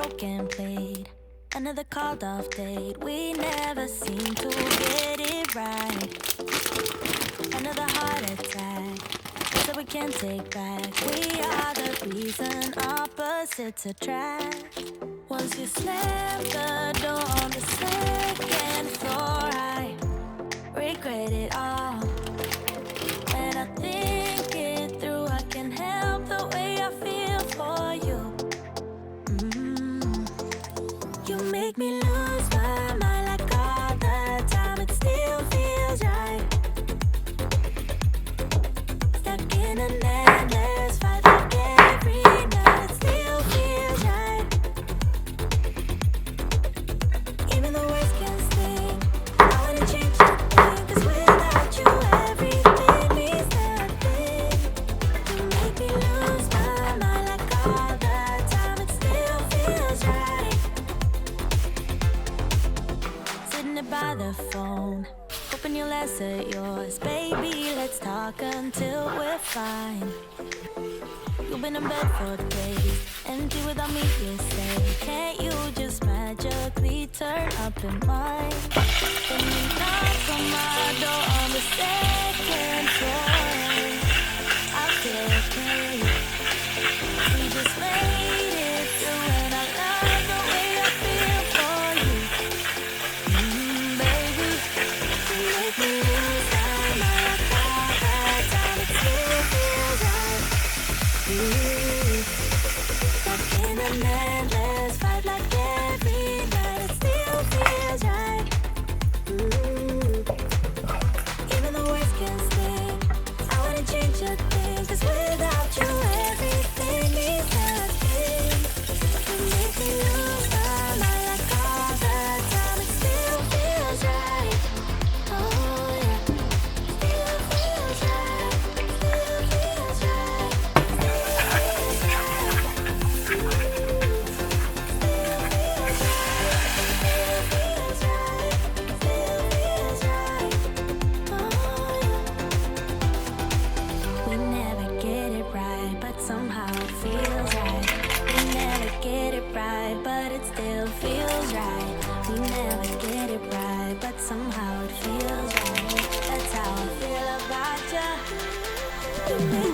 broken plate, another called off date. We never seem to get it right. Another heart attack, so we can't take back. We are the reason opposites attract. Once you slam the door on the second floor, I regret it all. When I think it through, I can help the way I feel for you. You make me lose my mind like all the time. It still feels right. Stuck in an endless fight like every night. It still feels right. Even the worst can sting. I wanna change your thing, 'cause without you everything means nothing. You make me lose my mind like all the time. It still feels right. Sitting there by the phone, hoping you'll answer yours. Baby, let's talk until we're fine. You've been in bed for days, empty without me, you say. Can't you just magically turn up in mine? Then you knock on my door on the second floor. I feel okay. We just made it through, and I love the way I feel for you. Baby, you make me lose my mind like all the time. It still feels right. Stuck in an endless fight like every night. It still feels right. Even the worst can sting. I wouldn't change a thing, 'cause without you everything means nothing. You make me lose my mind like all the time. It still feels right. Oh yeah, still feels right. Still feels right. Still feels right. Still feels right. Still feels right. Oh yeah. We never get it right, but somehow it feels right. We never get it right, but it still feels right. We never get it right, but somehow it feels right. That's how I feel about you. You make